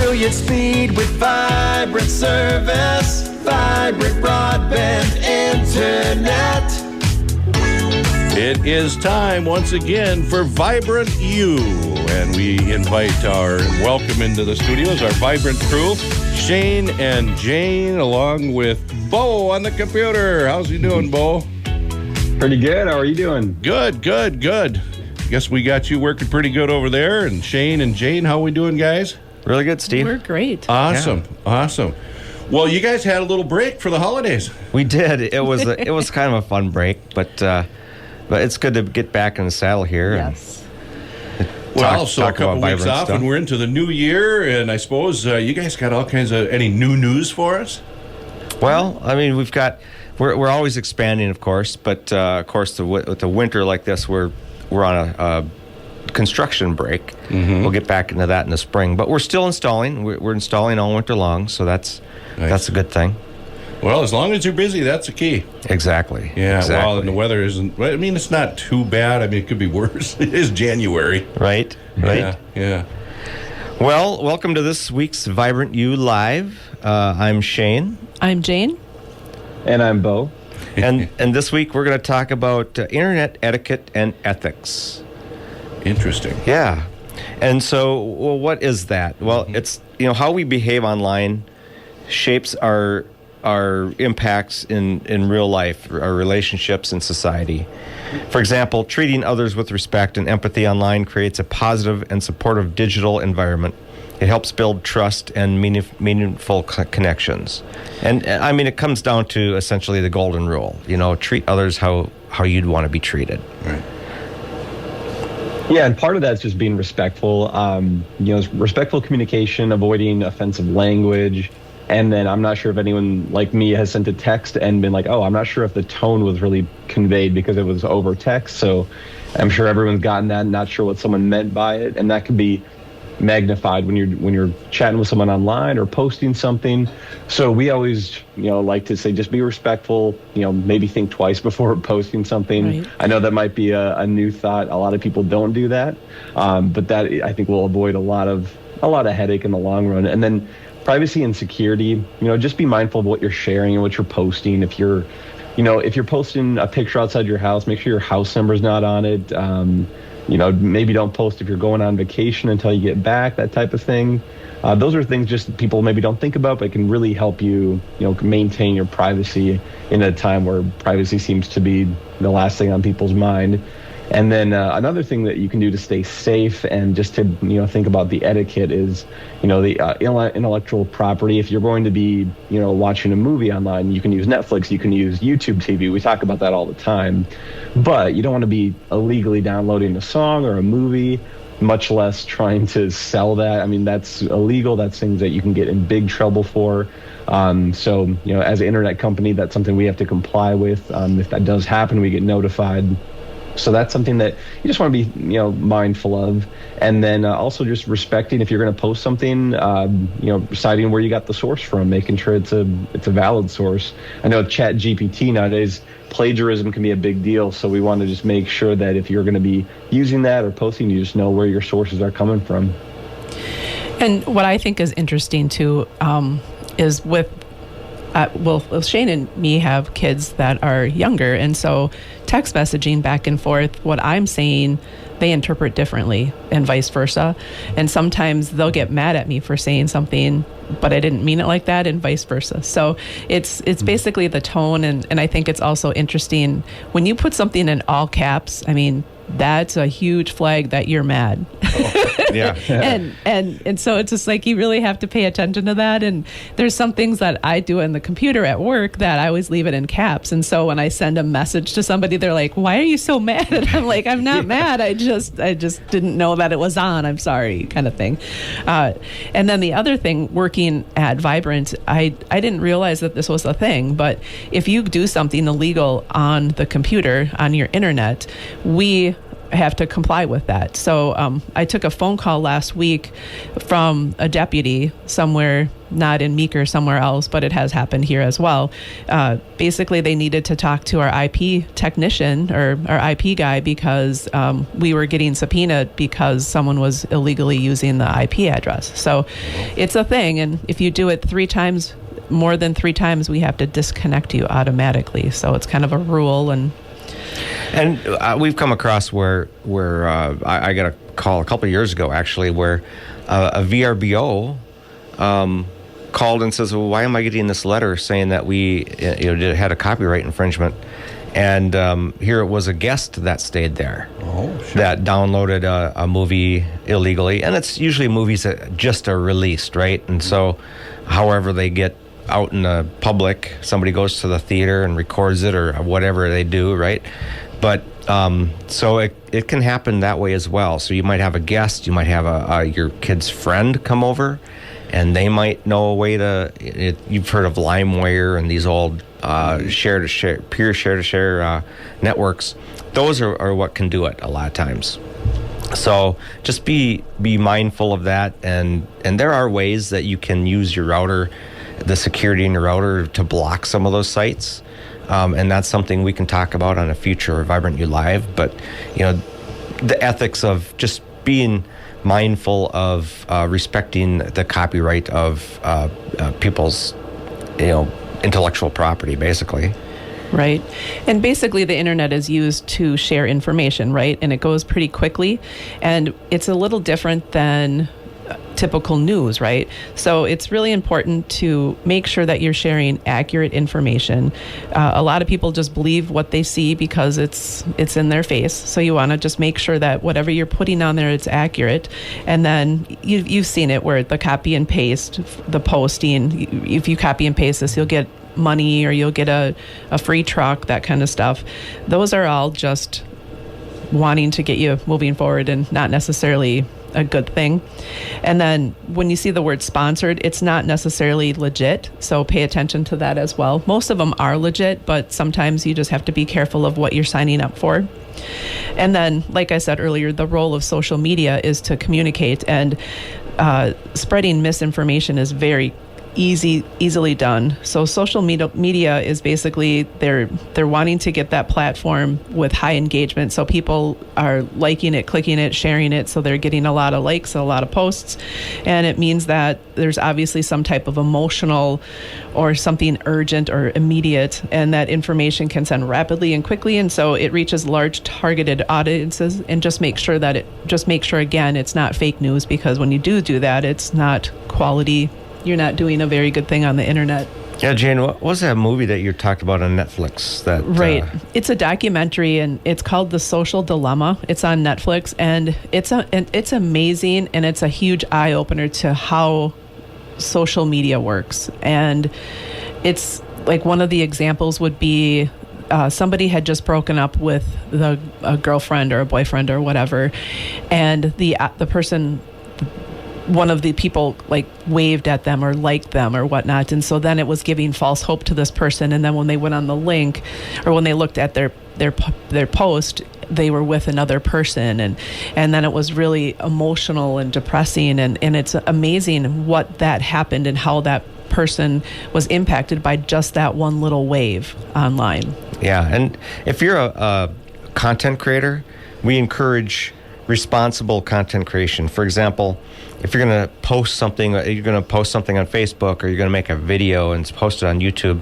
brilliant speed with vibrant service, vibrant broadband internet. It is time once again for Vibrant You, and we invite our welcome into the studios our vibrant crew, Shane and Jane, along with Bo on the computer. How's he doing, Bo? Pretty good. How are you doing? Good. Guess we got you working pretty good over there. And Shane and Jane, how we doing, guys? Really good, Steve. We're great. Awesome. Well, you guys had a little break for the holidays. We did. It was kind of a fun break, but it's good to get back in the saddle here. Yes. Well, so a couple weeks off, and we're into the new year, and I suppose you guys got all kinds of any new news for us? Well, I mean, we're always expanding, of course, but of course, with the winter like this, we're on a construction break. Mm-hmm. We'll get back into that in the spring, but we're still installing. We're installing all winter long, so that's a good thing. Well, as long as you're busy, that's the key. Exactly. Yeah, exactly. well, and the weather isn't, I mean, it's not too bad. I mean, it could be worse. It is January. Right. Yeah. Well, welcome to this week's Vibrant You Live. I'm Shane. I'm Jane. And I'm Bo. And this week we're going to talk about internet etiquette and ethics. Interesting. Yeah. And so, well, what is that? Well, it's, how we behave online shapes our impacts in real life, our relationships in society. For example, treating others with respect and empathy online creates a positive and supportive digital environment. It helps build trust and meaningful connections. And I mean, it comes down to essentially the golden rule. Treat others how you'd want to be treated. Right. Yeah, and part of that's just being respectful. Respectful communication, avoiding offensive language. And then I'm not sure if anyone like me has sent a text and been like, oh, I'm not sure if the tone was really conveyed because it was over text. So I'm sure everyone's gotten that, not sure what someone meant by it. And that could be magnified when you're chatting with someone online or posting something. So we always, like to say, just be respectful, maybe think twice before posting something. Right. I know that might be a new thought. A lot of people don't do that. But that, I think, will avoid a lot of headache in the long run. And then privacy and security, just be mindful of what you're sharing and what you're posting. If you're posting a picture outside your house, make sure your house number's not on it. Maybe don't post if you're going on vacation until you get back, that type of thing. Those are things just people maybe don't think about, but can really help you, maintain your privacy in a time where privacy seems to be the last thing on people's mind. And then another thing that you can do to stay safe and just to, think about the etiquette is, the intellectual property. If you're going to be, watching a movie online, you can use Netflix, you can use YouTube TV. We talk about that all the time. But you don't want to be illegally downloading a song or a movie, much less trying to sell that. I mean, that's illegal. That's things that you can get in big trouble for. So, as an internet company, that's something we have to comply with. If that does happen, we get notified. So that's something that you just want to be, mindful of. And then also just respecting if you're going to post something, deciding where you got the source from, making sure it's a valid source. I know with ChatGPT nowadays, plagiarism can be a big deal. So we want to just make sure that if you're going to be using that or posting, you just know where your sources are coming from. And what I think is interesting too, is with Shane and me have kids that are younger, and so text messaging back and forth, what I'm saying, they interpret differently and vice versa. And sometimes they'll get mad at me for saying something, but I didn't mean it like that, and vice versa. So it's basically the tone, and I think it's also interesting when you put something in all caps. I mean, that's a huge flag that you're mad. Yeah. and so it's just like you really have to pay attention to that. And there's some things that I do in the computer at work that I always leave it in caps. And so when I send a message to somebody, they're like, "Why are you so mad?" And I'm like, "I'm not mad. I just didn't know that it was on. I'm sorry," kind of thing. And then the other thing, working at Vibrant, I didn't realize that this was a thing. But if you do something illegal on the computer, on your internet, we have to comply with that. So I took a phone call last week from a deputy somewhere, not in Meeker, somewhere else, but it has happened here as well. Basically, they needed to talk to our IP technician or our IP guy because we were getting subpoenaed because someone was illegally using the IP address. So it's a thing, and if you do it more than three times, we have to disconnect you automatically. So it's kind of a rule. And we've come across where I got a call a couple of years ago, actually, where a VRBO called and says, well, why am I getting this letter saying that we had a copyright infringement? And here it was a guest that stayed there that downloaded a movie illegally. And it's usually movies that just are released, right? And so however they get out in the public, somebody goes to the theater and records it or whatever they do, right? But so it can happen that way as well. So you might have a guest, you might have your kid's friend come over, and they might know a way to. You've heard of LimeWire and these old peer share-to-share networks. Those are what can do it a lot of times. So just be mindful of that, and there are ways that you can use your router, the security in your router, to block some of those sites. And that's something we can talk about on a future Vibrant You Live. But, the ethics of just being mindful of respecting the copyright of people's, intellectual property, basically. Right. And basically the internet is used to share information, right? And it goes pretty quickly. And it's a little different than typical news, right? So it's really important to make sure that you're sharing accurate information. A lot of people just believe what they see because it's in their face. So you want to just make sure that whatever you're putting on there, it's accurate. And then you've seen it where the copy and paste, the posting, if you copy and paste this, you'll get money or you'll get a free truck, that kind of stuff. Those are all just wanting to get you moving forward and not necessarily a good thing. And then when you see the word sponsored, it's not necessarily legit. So pay attention to that as well. Most of them are legit, but sometimes you just have to be careful of what you're signing up for. And then, like I said earlier, the role of social media is to communicate, and spreading misinformation is very easily done. So social media is basically they're wanting to get that platform with high engagement. So people are liking it, clicking it, sharing it. So they're getting a lot of likes, a lot of posts. And it means that there's obviously some type of emotional or something urgent or immediate, and that information can send rapidly and quickly. And so it reaches large targeted audiences. And just make sure again, it's not fake news, because when you do that, it's not quality. You're not doing a very good thing on the internet. Yeah, Jane, what was that movie that you talked about on Netflix? Right. It's a documentary, and it's called The Social Dilemma. It's on Netflix, and it's amazing, and it's a huge eye-opener to how social media works. And it's like one of the examples would be somebody had just broken up with a girlfriend or a boyfriend or whatever, and the person, one of the people, like, waved at them or liked them or whatnot. And so then it was giving false hope to this person. And then when they went on the link, or when they looked at their post, they were with another person. And then it was really emotional and depressing. And it's amazing what that happened and how that person was impacted by just that one little wave online. Yeah. And if you're a content creator, we encourage responsible content creation. For example, if you're going to post something on Facebook, or you're going to make a video and post it on YouTube,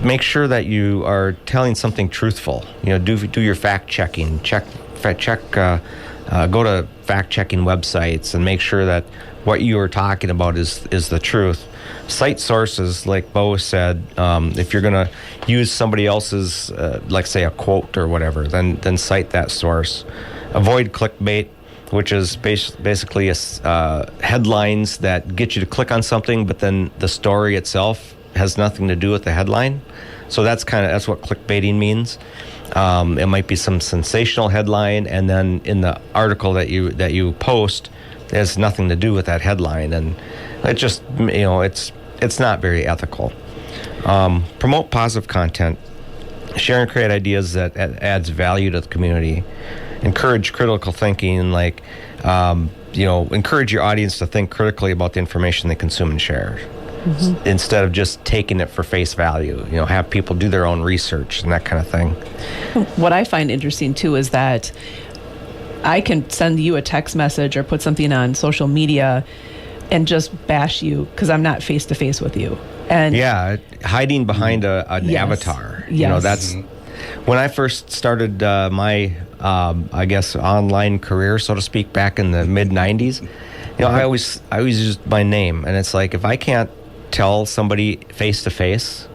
make sure that you are telling something truthful. Do your fact checking. Go to fact checking websites and make sure that what you are talking about is the truth. Cite sources, like Bo said. If you're going to use somebody else's, like say a quote or whatever, then cite that source. Avoid clickbait, which is basically headlines that get you to click on something, but then the story itself has nothing to do with the headline. So that's what clickbaiting means. It might be some sensational headline, and then in the article that you post, it has nothing to do with that headline, and it just it's not very ethical. Promote positive content. Share and create ideas that adds value to the community. encourage critical thinking and encourage your audience to think critically about the information they consume and share. Instead of just taking it for face value, have people do their own research and that kind of thing. What I find interesting too is that I can send you a text message or put something on social media and just bash you because I'm not face to face with you. And hiding behind an avatar. Yes. That's when I first started my, I guess, online career, so to speak, back in the mid '90s. I always used my name, and it's like if I can't tell somebody face to face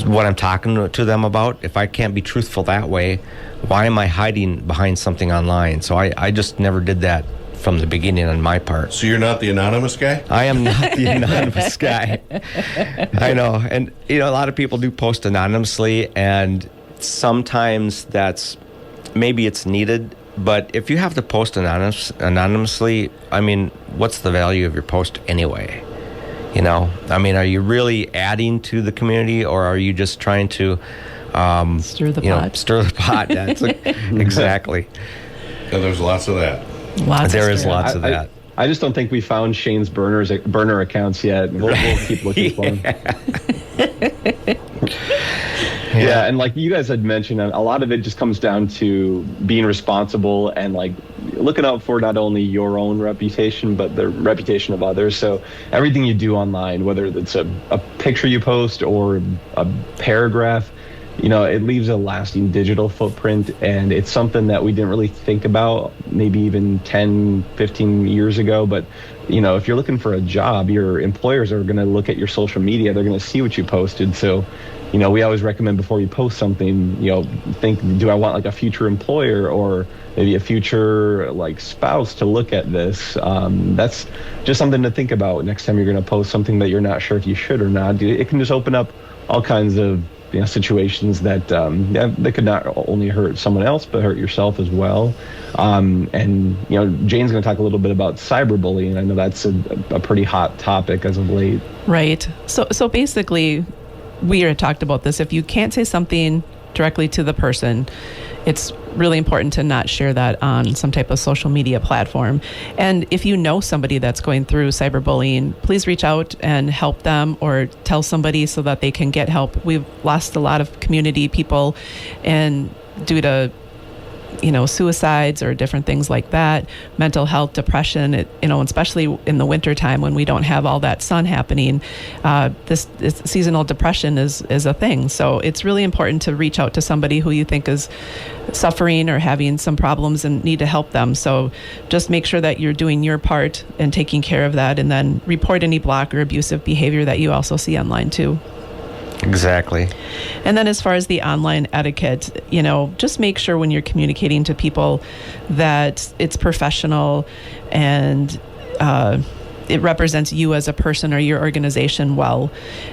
what I'm talking to them about, if I can't be truthful that way, why am I hiding behind something online? So I just never did that from the beginning on my part. So you're not the anonymous guy? I am not the anonymous guy. I know. And, a lot of people do post anonymously, and sometimes maybe it's needed. But if you have to post anonymously, what's the value of your post anyway? Are you really adding to the community, or are you just trying to stir the pot? Stir the pot. That's exactly. And there's lots of that. There is lots of that. I just don't think we found Shane's burner accounts yet. We'll keep looking for them. Yeah, and like you guys had mentioned, a lot of it just comes down to being responsible and like looking out for not only your own reputation, but the reputation of others. So everything you do online, whether it's a picture you post or a paragraph, it leaves a lasting digital footprint, and it's something that we didn't really think about maybe even 10, 15 years ago. But, if you're looking for a job, your employers are going to look at your social media. They're going to see what you posted. So, we always recommend before you post something, think, do I want like a future employer or maybe a future like spouse to look at this? That's just something to think about next time you're going to post something that you're not sure if you should or not. It can just open up all kinds of situations that that could not only hurt someone else but hurt yourself as well. And Jane's going to talk a little bit about cyberbullying. I know that's a pretty hot topic as of late. Right. So basically, we had talked about this. If you can't say something directly to the person, it's really important to not share that on some type of social media platform. And if you know somebody that's going through cyberbullying, please reach out and help them or tell somebody so that they can get help. We've lost a lot of community people, and due to suicides or different things like that, mental health, depression, especially in the winter time when we don't have all that sun happening, this seasonal depression is a thing. So it's really important to reach out to somebody who you think is suffering or having some problems and need to help them. So just make sure that you're doing your part and taking care of that, and then report any block or abusive behavior that you also see online too. Exactly. And then as far as the online etiquette, just make sure when you're communicating to people that it's professional and it represents you as a person or your organization well.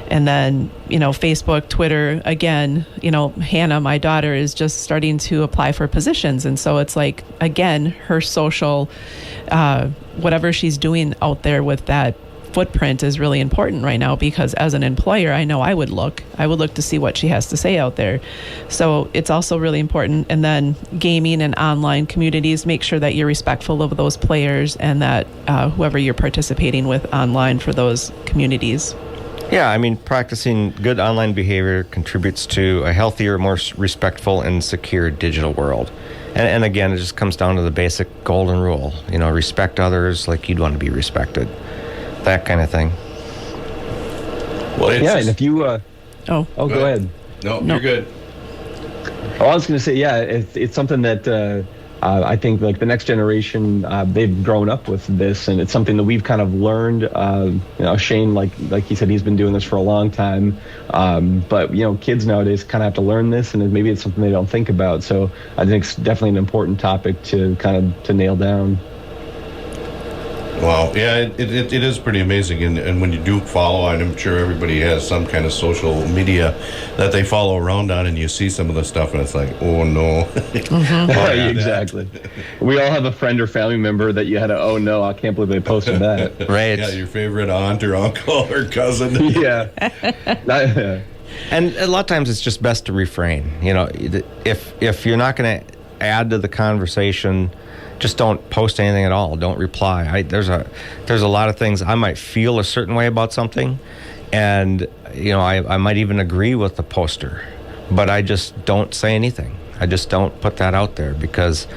And then, Facebook, Twitter, again, Hannah, my daughter, is just starting to apply for positions. And so it's like, again, her social, whatever she's doing out there with that footprint is really important right now, because as an employer, I know I would look to see what she has to say out there. So it's also really important. And then gaming and online communities, make sure that you're respectful of those players and that whoever you're participating with online for those communities. Yeah, practicing good online behavior contributes to a healthier, more respectful and secure digital world. And again, it just comes down to the basic golden rule, respect others like you'd want to be respected. That kind of thing. Well, and if you go ahead. No, you're good. I was going to say, it's something that I think like the next generation, they've grown up with this, and it's something that we've kind of learned. Shane, like he said, he's been doing this for a long time. But kids nowadays kind of have to learn this, and maybe it's something they don't think about. So I think it's definitely an important topic to to nail down. Wow. Yeah, it is pretty amazing. And when you do follow, and I'm sure everybody has some kind of social media that they follow around on, and you see some of the stuff, and it's like, oh, no. Exactly. We all have a friend or family member that you had to, oh, no, I can't believe they posted that. Right. Yeah, your favorite aunt or uncle or cousin. Yeah. And a lot of times it's just best to refrain. If you're not going to add to the conversation. Just don't post anything at all. Don't reply. There's a lot of things I might feel a certain way about something, and I might even agree with the poster, but I just don't say anything. I just don't put that out there because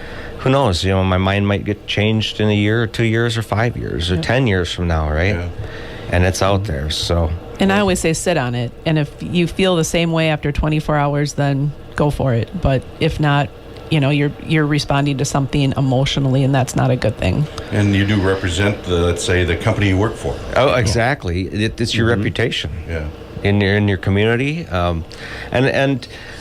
who knows? My mind might get changed in a year or 2 years or 5 years or 10 years from now, right? Yeah. And it's out there. So. And I always say sit on it. And if you feel the same way after 24 hours, then go for it. But if not, you're responding to something emotionally, and that's not a good thing. And you do represent let's say, the company you work for. Oh, exactly. It's your reputation. Yeah. In your community, and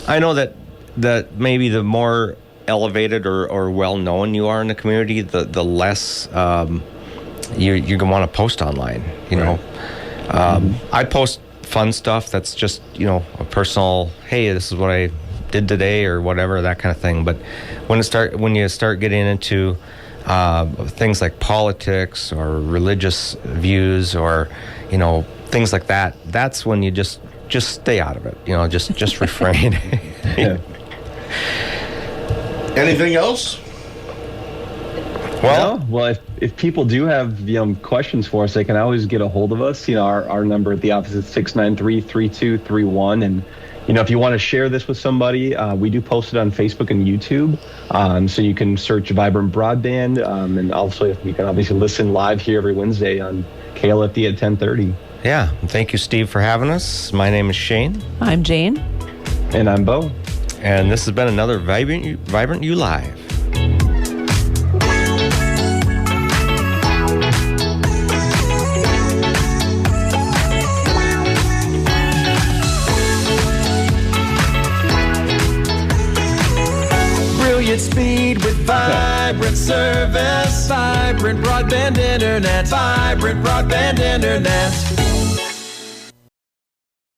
I know that maybe the more elevated or well known you are in the community, the less you're going to want to post online. I post fun stuff that's just a personal. Hey, this is what I did today or whatever, that kind of thing. But when you start getting into things like politics or religious views or things like that, that's when you just stay out of it. Just refrain. Yeah. Anything else? Well, if people do have questions for us, they can always get a hold of us. Our number at the office is 693-3231, and if you want to share this with somebody, we do post it on Facebook and YouTube. So you can search Vibrant Broadband, and also you can obviously listen live here every Wednesday on KLFD at 10:30. Yeah, thank you, Steve, for having us. My name is Shane. I'm Jane. And I'm Bo. And this has been another Vibrant You Live. Brilliant speed with vibrant service. Vibrant broadband internet. Vibrant broadband internet.